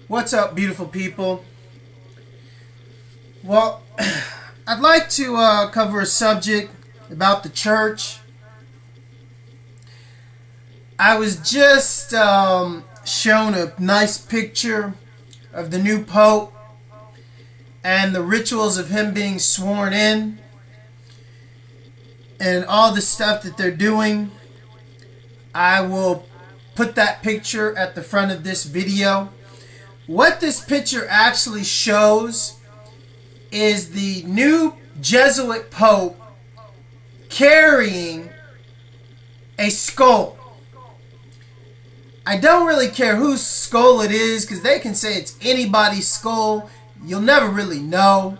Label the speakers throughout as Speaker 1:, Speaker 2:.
Speaker 1: What's up, beautiful people? Well, I'd like to cover a subject about the church. I was just shown a nice picture of the new Pope and the rituals of him being sworn in and all the stuff that they're doing. I will put that picture at the front of this video. What this picture actually shows is the new Jesuit Pope carrying a skull. I don't really care whose skull it is because they can say it's anybody's skull. You'll never really know.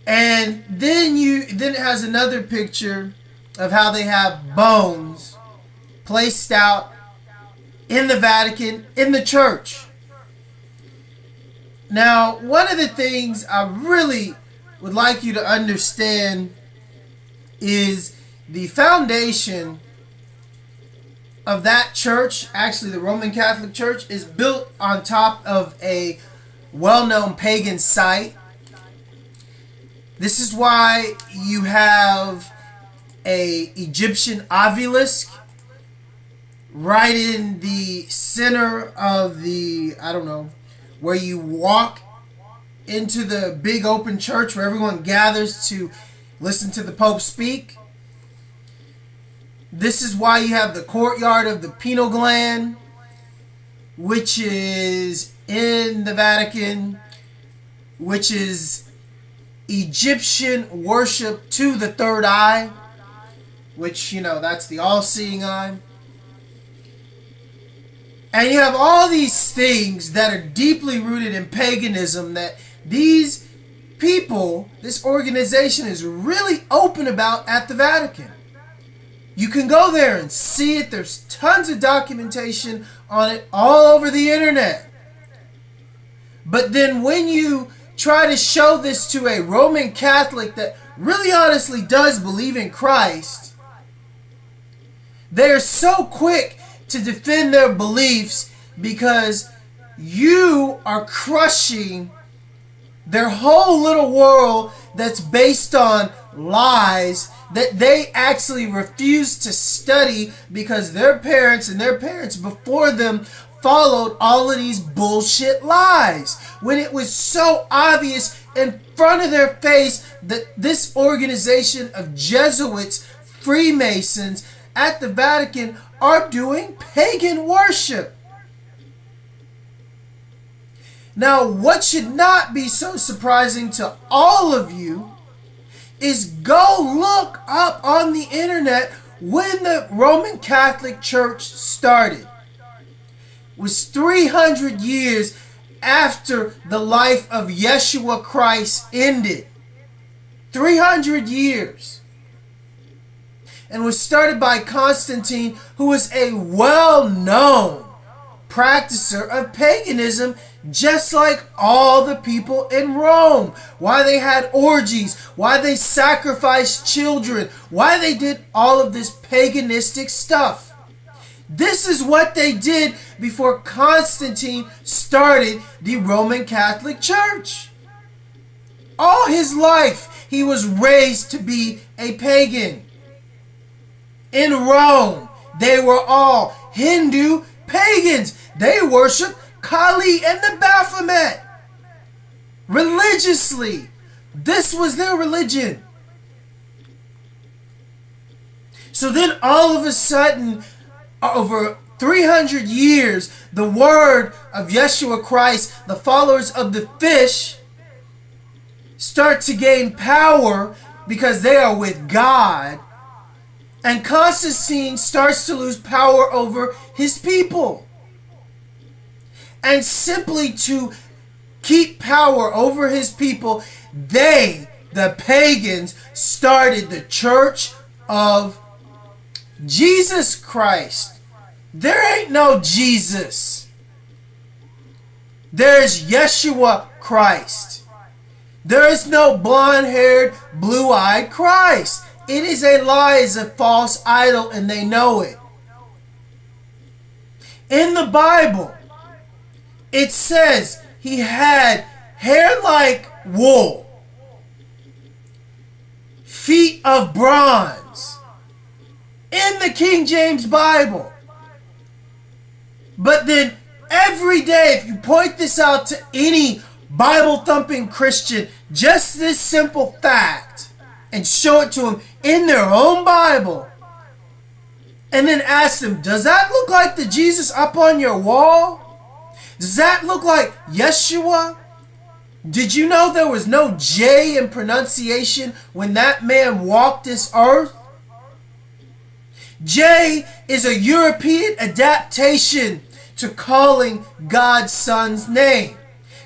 Speaker 1: And then it has another picture of how they have bones placed out in the Vatican, in the church. Now, one of the things I really would like you to understand is the foundation of that church, actually the Roman Catholic Church, is built on top of a well-known pagan site. This is why you have an Egyptian obelisk right in the center of the, where you walk into the big open church where everyone gathers to listen to the Pope speak. This is why you have the courtyard of the pineal gland, which is in the Vatican, which is Egyptian worship to the third eye, which, that's the all-seeing eye. And you have all these things that are deeply rooted in paganism that these people, this organization, is really open about at the Vatican. You can go there and see it. There's tons of documentation on it all over the internet. But then when you try to show this to a Roman Catholic that really honestly does believe in Christ, they're so quick to defend their beliefs because you are crushing their whole little world that's based on lies that they actually refuse to study because their parents and their parents before them followed all of these bullshit lies when it was so obvious in front of their face that this organization of Jesuits, Freemasons at the Vatican are doing pagan worship. Now, what should not be so surprising to all of you is go look up on the internet when the Roman Catholic Church started. It was 300 years after the life of Yeshua Christ ended. 300 years. And was started by Constantine, who was a well-known practicer of paganism, just like all the people in Rome. Why they had orgies, why they sacrificed children, why they did all of this paganistic stuff. This is what they did before Constantine started the Roman Catholic Church. All his life, he was raised to be a pagan. In Rome, they were all Hindu pagans. They worshiped Kali and the Baphomet religiously. This was their religion. So then all of a sudden, over 300 years, the word of Yeshua Christ, the followers of the fish, start to gain power because they are with God. And Constantine starts to lose power over his people. And simply to keep power over his people, they, the pagans, started the Church of Jesus Christ. There ain't no Jesus. There's Yeshua Christ. There is no blonde-haired, blue-eyed Christ. It is a lie, it's a false idol, and they know it. In the Bible, It says he had hair like wool, feet of bronze, in the King James Bible. But then every day, if you point this out to any Bible-thumping Christian, just this simple fact, and show it to them in their own Bible, and then ask them, does that look like the Jesus up on your wall? Does that look like Yeshua? Did you know there was no J in pronunciation when that man walked this earth? J is a European adaptation to calling God's son's name.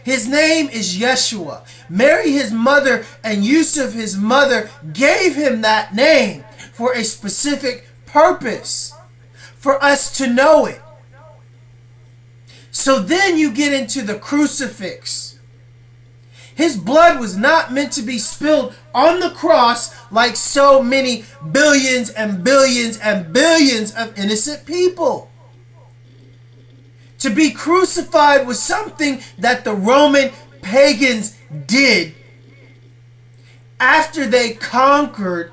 Speaker 1: His name is Yeshua. Mary, his mother, and Yusuf, his mother, gave him that name for a specific purpose, for us to know it. So then you get into the crucifix. His blood was not meant to be spilled on the cross like so many billions and billions and billions of innocent people. To be crucified was something that the Roman pagans did after they conquered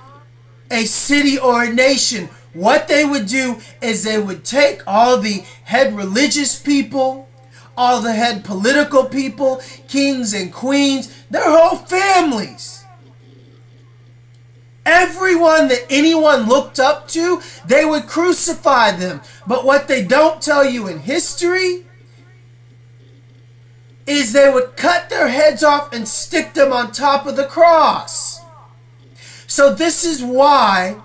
Speaker 1: a city or a nation. What they would do is they would take all the head religious people, all the head political people, kings and queens, their whole families. Everyone that anyone looked up to, they would crucify them. But what they don't tell you in history is they would cut their heads off and stick them on top of the cross. So this is why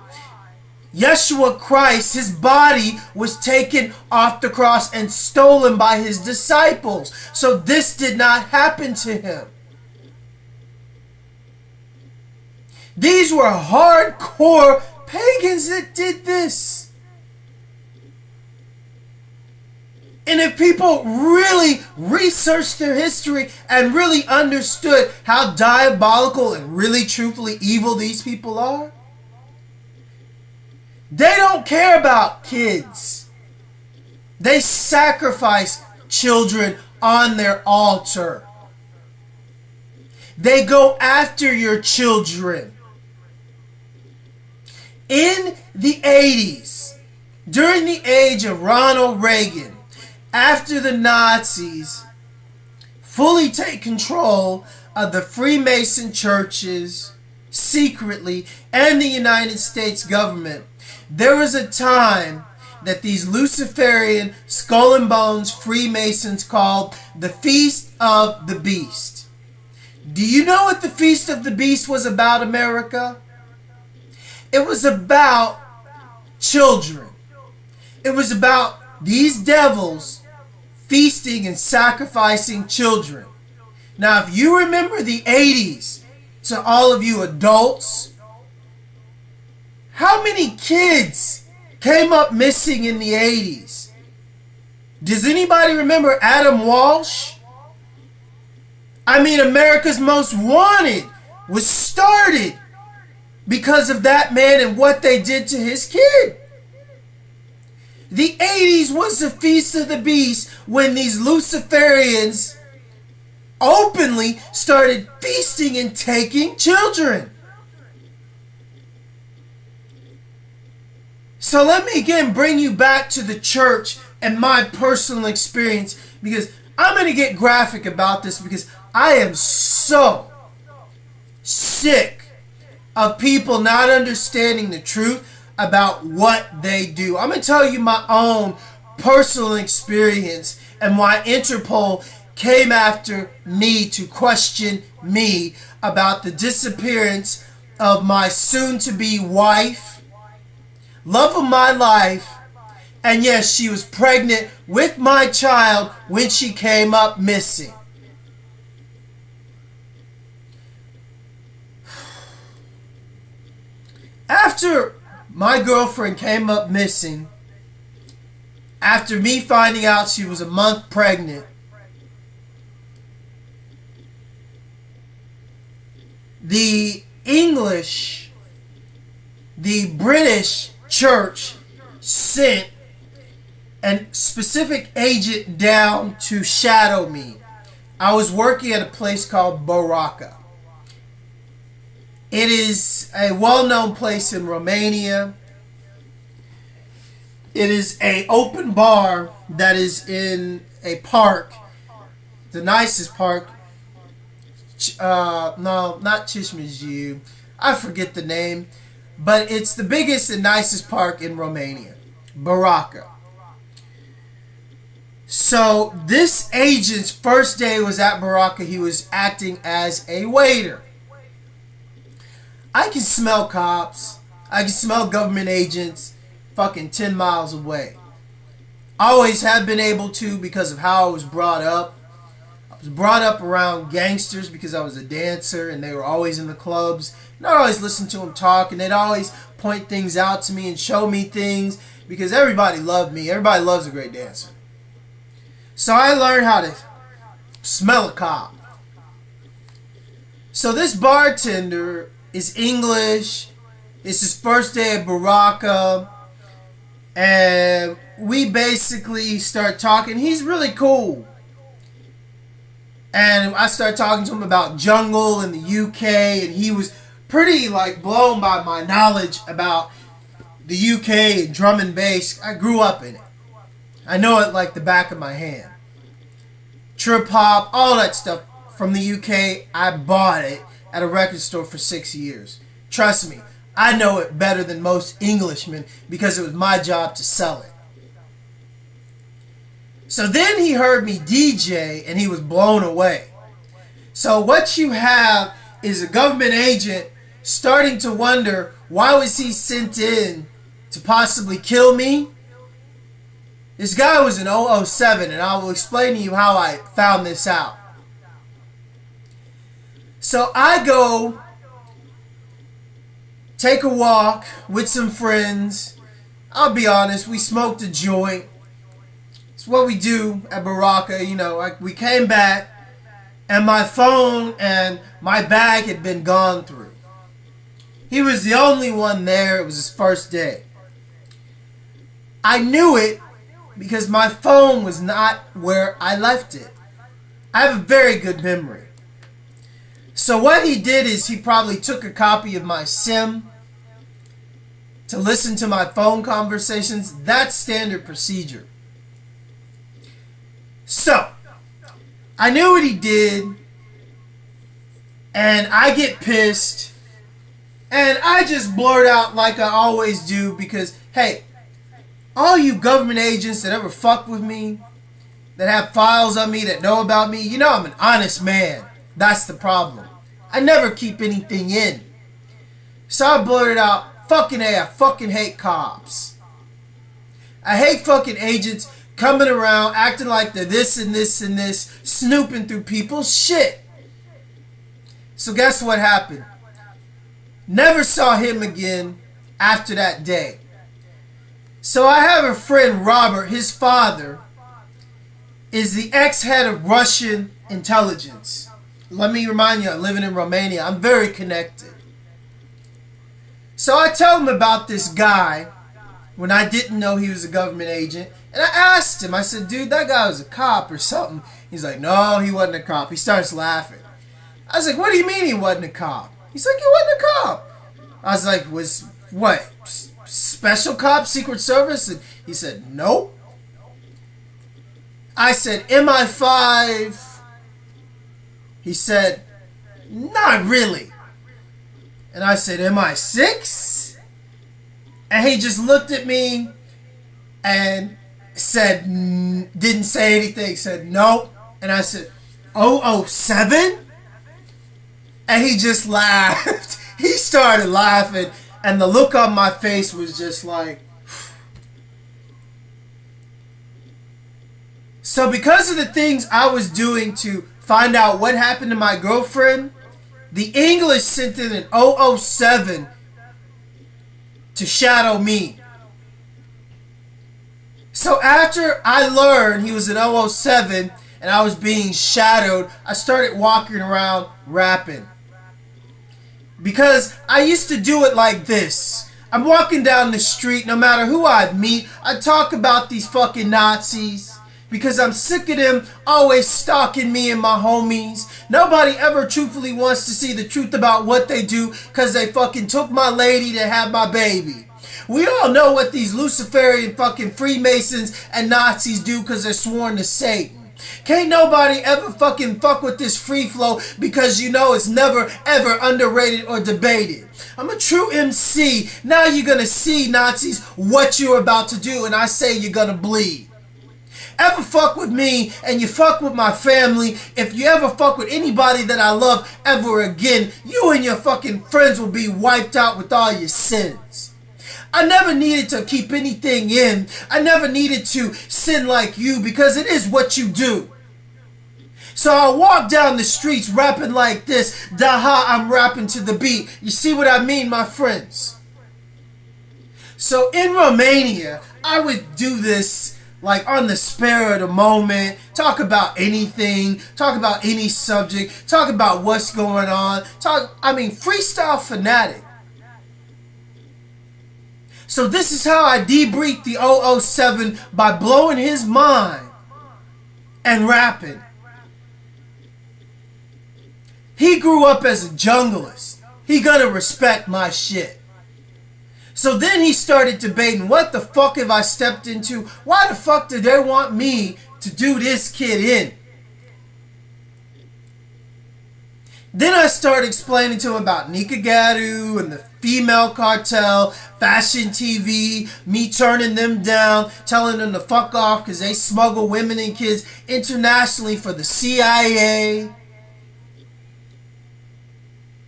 Speaker 1: Yeshua Christ, his body was taken off the cross and stolen by his disciples. So this did not happen to him. These were hardcore pagans that did this. And if people really researched their history and really understood how diabolical and really truthfully evil these people are, they don't care about kids. They sacrifice children on their altar. They go after your children. In the 80s, during the age of Ronald Reagan, after the Nazis fully take control of the Freemason churches secretly and the United States government, there was a time that these Luciferian skull and bones Freemasons called the Feast of the Beast. Do you know what the Feast of the Beast was about, America? It was about children. It was about these devils feasting and sacrificing children. Now, if you remember the 80s, to all of you adults, how many kids came up missing in the 80s? Does anybody remember Adam Walsh? I mean, America's Most Wanted was started because of that man and what they did to his kid. The 80s was the Feast of the Beast when these Luciferians openly started feasting and taking children. So let me again bring you back to the church and my personal experience, because I'm going to get graphic about this because I am so sick of people not understanding the truth about what they do. I'm going to tell you my own personal experience and why Interpol came after me to question me about the disappearance of my soon-to-be wife, love of my life, and yes, she was pregnant with my child when she came up missing. After my girlfriend came up missing, after me finding out she was a month pregnant, the British church sent a specific agent down to shadow me. I was working at a place called Baraka. It is a well-known place in Romania. It is an open bar that is in a park, the nicest park. No, not Chismizu. I forget the name, but it's the biggest and nicest park in Romania, Baraka. So this agent's first day was at Baraka. He was acting as a waiter. I can smell cops. I can smell government agents fucking 10 miles away. I always have been able to because of how I was brought up. I was brought up around gangsters because I was a dancer and they were always in the clubs. And I always listened to them talk and they'd always point things out to me and show me things because everybody loved me. Everybody loves a great dancer. So I learned how to smell a cop. So this bartender is English. It's his first day at Baraka. And we basically start talking. He's really cool. And I started talking to him about jungle in the UK. And he was pretty blown by my knowledge about the UK and drum and bass. I grew up in it. I know it like the back of my hand. Trip hop, all that stuff from the UK. I bought it at a record store for 6 years. Trust me, I know it better than most Englishmen because it was my job to sell it. So then he heard me DJ and he was blown away. So what you have is a government agent starting to wonder, why was he sent in to possibly kill me? This guy was in 007 and I will explain to you how I found this out. So I go take a walk with some friends. I'll be honest, we smoked a joint. It's what we do at Baraka, we came back and my phone and my bag had been gone through. He was the only one there. It was his first day. I knew it because my phone was not where I left it. I have a very good memory. So what he did is he probably took a copy of my SIM to listen to my phone conversations. That's standard procedure. So, I knew what he did, and I get pissed, and I just blurt out like I always do because, hey, all you government agents that ever fuck with me, that have files on me, that know about me, I'm an honest man. That's the problem. I never keep anything in. So I blurted out, fucking A, I fucking hate cops. I hate fucking agents coming around acting like they're this and this and this, snooping through people's shit. So guess what happened? Never saw him again after that day. So I have a friend, Robert. His father is the ex-head of Russian intelligence. Let me remind you, I'm living in Romania. I'm very connected. So I tell him about this guy when I didn't know he was a government agent. And I asked him, I said, dude, that guy was a cop or something. He's like, no, he wasn't a cop. He starts laughing. I was like, what do you mean he wasn't a cop? He's like, he wasn't a cop. I was like, was what? Special cop, Secret Service? And he said, nope. I said, MI5. He said, not really. And I said, MI6? And he just looked at me and said, didn't say anything, said nope. And I said, 007? And he just laughed. He started laughing, and the look on my face was just like. So because of the things I was doing to find out what happened to my girlfriend, the English sent in an 007 to shadow me. So after I learned he was an 007 and I was being shadowed, I started walking around rapping. Because I used to do it like this. I'm walking down the street, no matter who I meet, I talk about these fucking Nazis. Because I'm sick of them always stalking me and my homies. Nobody ever truthfully wants to see the truth about what they do because they fucking took my lady to have my baby. We all know what these Luciferian fucking Freemasons and Nazis do because they're sworn to Satan. Can't nobody ever fucking fuck with this free flow because you know it's never ever underrated or debated. I'm a true MC. Now you're gonna see, Nazis, what you're about to do, and I say you're gonna bleed. Ever fuck with me and you fuck with my family, if you ever fuck with anybody that I love ever again, you and your fucking friends will be wiped out with all your sins. I never needed to keep anything in. I never needed to sin like you because it is what you do. So I walk down the streets rapping like this. Daha, I'm rapping to the beat. You see what I mean, my friends? So in Romania, I would do this like on the spur of the moment, talk about anything, talk about any subject, talk about what's going on, freestyle fanatic. So this is how I debriefed the 007 by blowing his mind and rapping. He grew up as a junglist. He gonna respect my shit. So then he started debating, what the fuck have I stepped into? Why the fuck do they want me to do this kid in? Then I started explaining to him about Nikagaru and the female cartel, fashion TV, me turning them down, telling them to fuck off because they smuggle women and kids internationally for the CIA.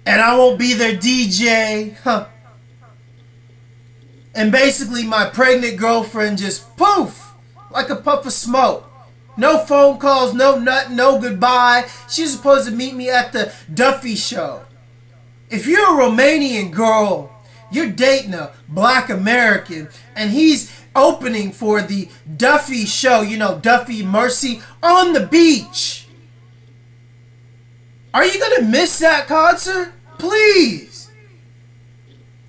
Speaker 1: And I won't be their DJ. Huh. And basically my pregnant girlfriend just poof, like a puff of smoke. No phone calls, no nothing, no goodbye. She's supposed to meet me at the Duffy show. If you're a Romanian girl, you're dating a black American, and he's opening for the Duffy show, you know, Duffy Mercy, on the beach. Are you gonna miss that concert? Please.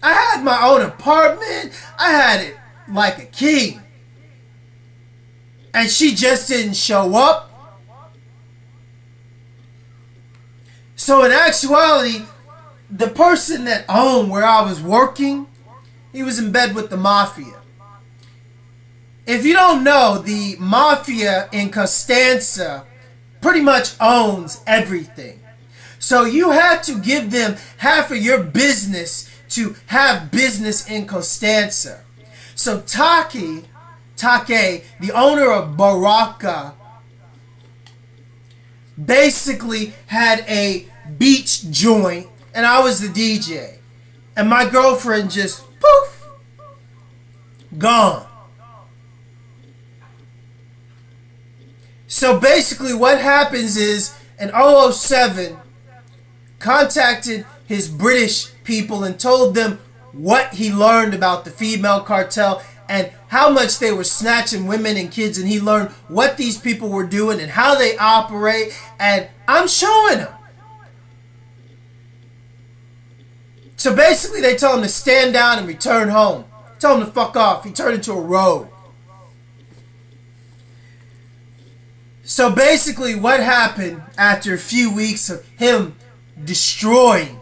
Speaker 1: I had my own apartment. I had it like a king. And she just didn't show up. So in actuality, the person that owned where I was working, he was in bed with the mafia. If you don't know, the mafia in Costanza pretty much owns everything. So you had to give them half of your business to have business in Costanza. So Take, the owner of Baraka, basically had a beach joint, and I was the DJ. And my girlfriend just, poof, gone. So basically what happens is, an 007 contacted his British people and told them what he learned about the female cartel and how much they were snatching women and kids, and he learned what these people were doing and how they operate, and I'm showing him. So basically they told him to stand down and return home. Told him to fuck off. He turned into a rogue. So basically what happened after a few weeks of him destroying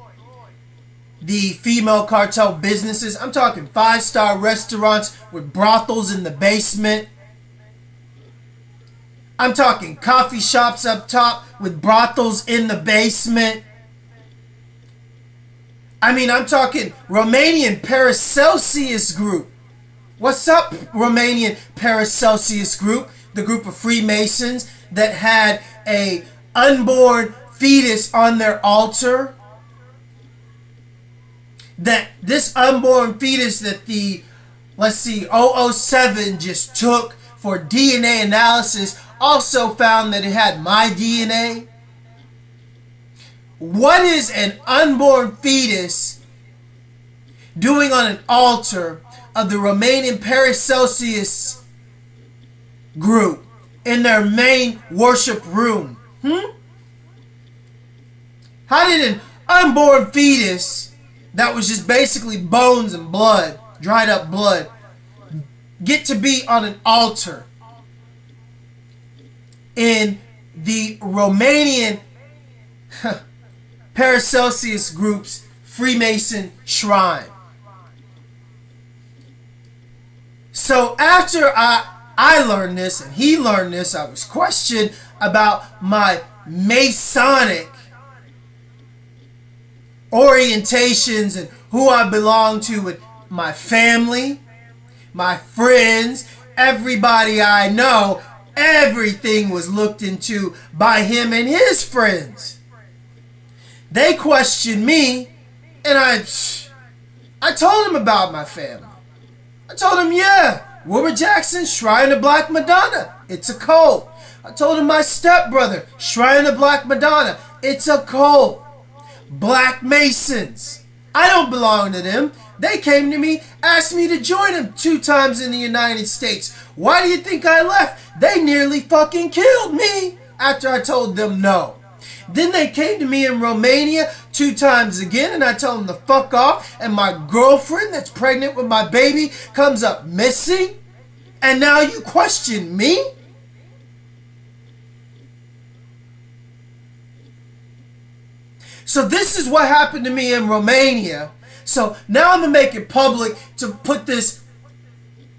Speaker 1: the female cartel businesses, I'm talking 5-star restaurants with brothels in the basement. I'm talking coffee shops up top with brothels in the basement. I'm talking Romanian Paracelsus group. What's up, Romanian Paracelsus group? The group of Freemasons that had a unborn fetus on their altar. That this unborn fetus that the, 007 just took for DNA analysis also found that it had my DNA. What is an unborn fetus doing on an altar of the Romanian Paracelsus group in their main worship room? How did an unborn fetus that was just basically bones and blood dried up blood get to be on an altar in the Romanian Paracelsus group's Freemason shrine. So after I learned this and he learned this, I was questioned about my Masonic orientations and who I belong to with my family, my friends, everybody I know. Everything was looked into by him and his friends. They questioned me, and I told him about my family. I told him, yeah, Wilbur Jackson, Shrine of Black Madonna, it's a cult. I told him my stepbrother, Shrine of Black Madonna, it's a cult. Black Masons, I don't belong to them. They came to me, asked me to join them 2 times in the United States. Why do you think I left? They nearly fucking killed me after I told them no. Then they came to me in Romania 2 times again, and I told them to fuck off, and my girlfriend that's pregnant with my baby comes up missing, and now you question me? So this is what happened to me in Romania. So now I'm going to make it public to put this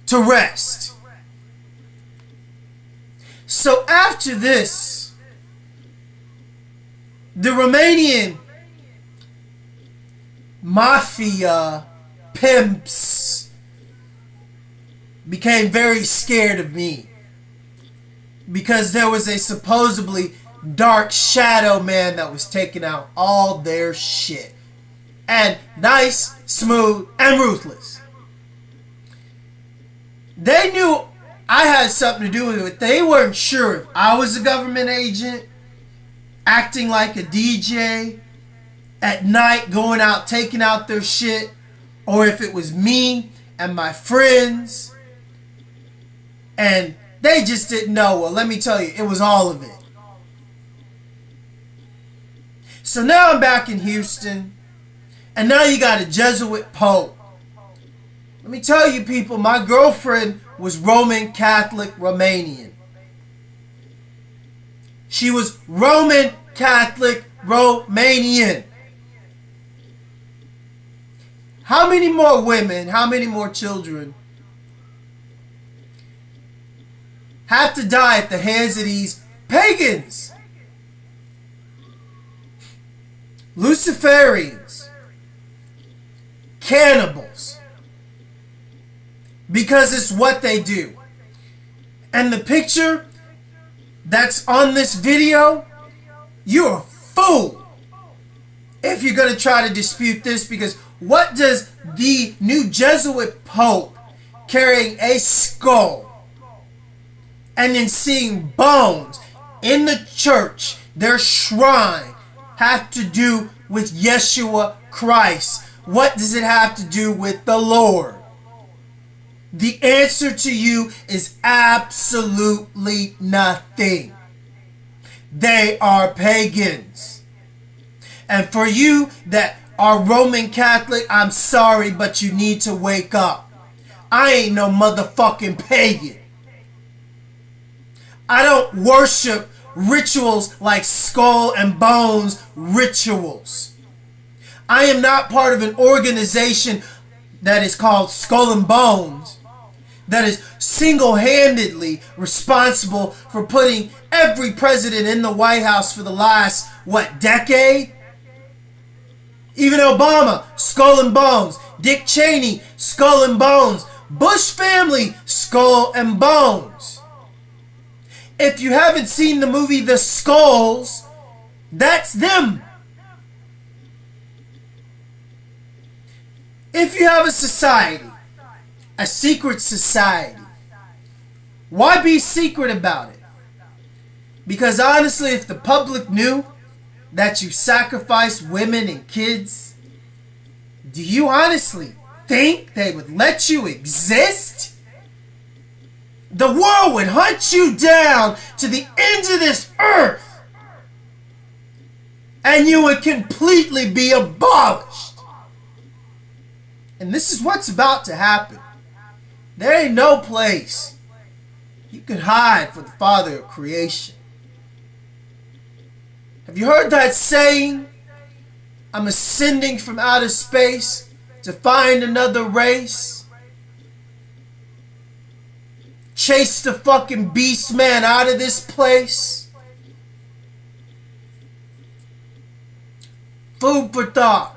Speaker 1: to rest. So after this, the Romanian mafia pimps became very scared of me because there was a supposedly dark shadow man that was taking out all their shit. And nice, smooth, and ruthless. They knew I had something to do with it. They weren't sure if I was a government agent, acting like a DJ, at night going out, taking out their shit, or if it was me and my friends. And they just didn't know. Well, let me tell you, it was all of it. So now I'm back in Houston. And now you got a Jesuit Pope. Let me tell you people, my girlfriend was Roman Catholic Romanian. She was Roman Catholic Romanian. How many more women, how many more children have to die at the hands of these pagans? Luciferians. Cannibals. Because it's what they do. And the picture that's on this video, you're a fool if you're going to try to dispute this, because what does the new Jesuit Pope carrying a skull and then seeing bones in the church, their shrine, have to do with Yeshua Christ? What does it have to do with the Lord? The answer to you is absolutely nothing. They are pagans. And for you that are Roman Catholic, I'm sorry, but you need to wake up. I ain't no motherfucking pagan. I don't worship rituals like skull and bones rituals. I am not part of an organization that is called Skull and Bones, that is single-handedly responsible for putting every president in the White House for the last, decade? Even Obama, Skull and Bones. Dick Cheney, Skull and Bones. Bush family, Skull and Bones. If you haven't seen the movie The Skulls, that's them. If you have a society, a secret society, why be secret about it? Because honestly, if the public knew that you sacrifice women and kids, do you honestly think they would let you exist? The world would hunt you down to the ends of this earth, and you would completely be abolished. And And this is what's about to happen. There ain't no place you can hide for the Father of creation. Have you heard that saying? I'm ascending from outer space to find another race. Chase the fucking beast man out of this place. Food for thought.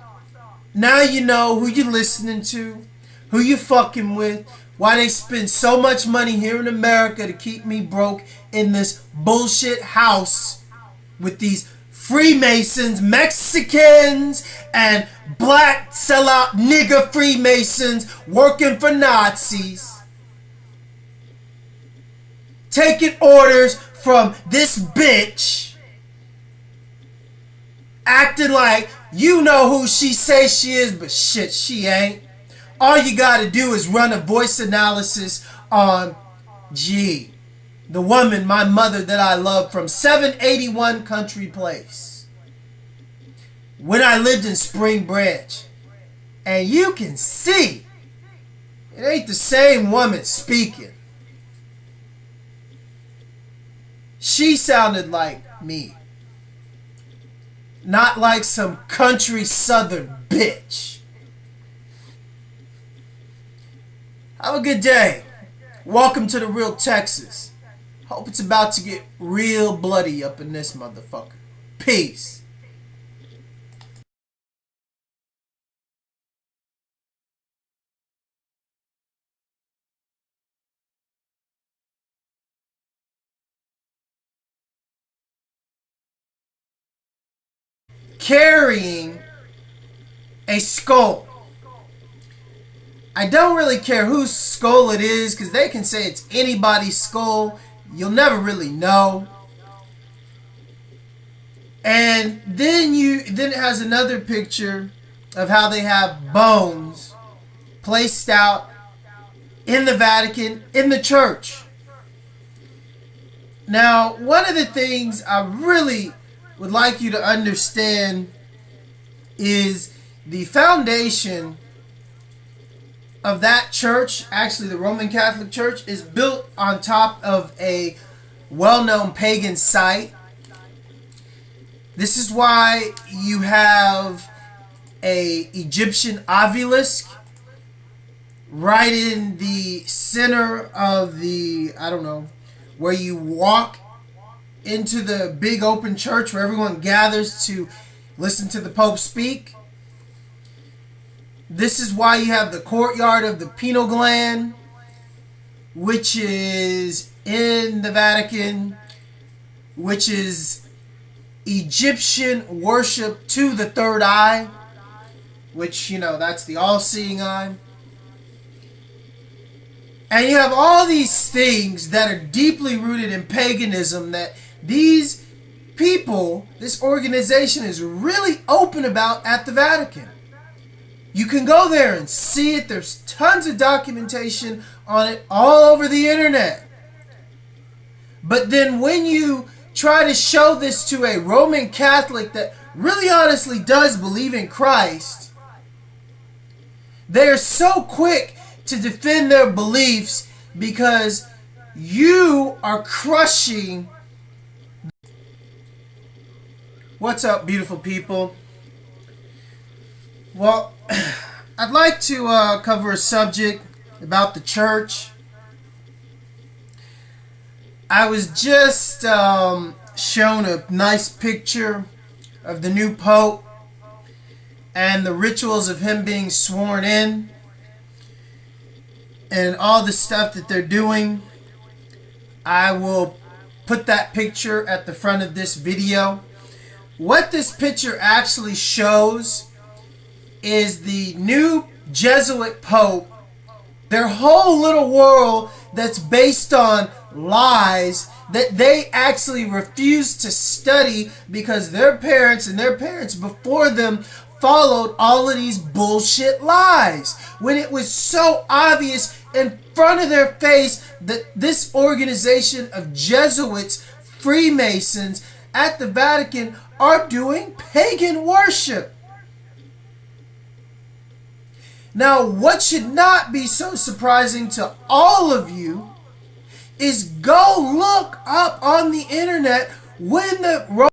Speaker 1: Now you know who you're listening to, who you fucking with, why they spend so much money here in America to keep me broke in this bullshit house with these Freemasons, Mexicans, and black sellout nigger Freemasons working for Nazis. Taking orders from this bitch. Acting like you know who she says she is, but shit, she ain't. All you gotta do is run a voice analysis on G, the woman, my mother that I love, from 781 Country Place, when I lived in Spring Branch. And you can see it ain't the same woman speaking. She sounded like me, not like some country southern bitch. Have a good day. Welcome to the real Texas. Hope it's about to get real bloody up in this motherfucker. Peace. Carrying a skull. I don't really care whose skull it is, because they can say it's anybody's skull. You'll never really know. And then it has another picture of how they have bones placed out in the Vatican, in the church. Now, one of the things I really would like you to understand is the foundation of that church, actually the Roman Catholic Church, is built on top of a well-known pagan site. This is why you have a Egyptian obelisk right in the center of the, I don't know, where you walk into the big open church where everyone gathers to listen to the Pope speak. This is why you have the courtyard of the pineal gland, which is in the Vatican, which is Egyptian worship to the third eye, which, you know, that's the all-seeing eye. And you have all these things that are deeply rooted in paganism that these people, this organization, is really open about at the Vatican. You can go there and see it. There's tons of documentation on it all over the internet. But then when you try to show this to a Roman Catholic that really honestly does believe in Christ, they're so quick to defend their beliefs because you are crushing. What's up, beautiful people? Well, I'd like to cover a subject about the church. I was just shown a nice picture of the new Pope and the rituals of him being sworn in and all the stuff that they're doing. I will put that picture at the front of this video. What this picture actually shows is the new Jesuit Pope, their whole little world that's based on lies that they actually refuse to study because their parents and their parents before them followed all of these bullshit lies, when it was so obvious in front of their face that this organization of Jesuits, Freemasons at the Vatican are doing pagan worship. Now, what should not be so surprising to all of you is go look up on the internet when the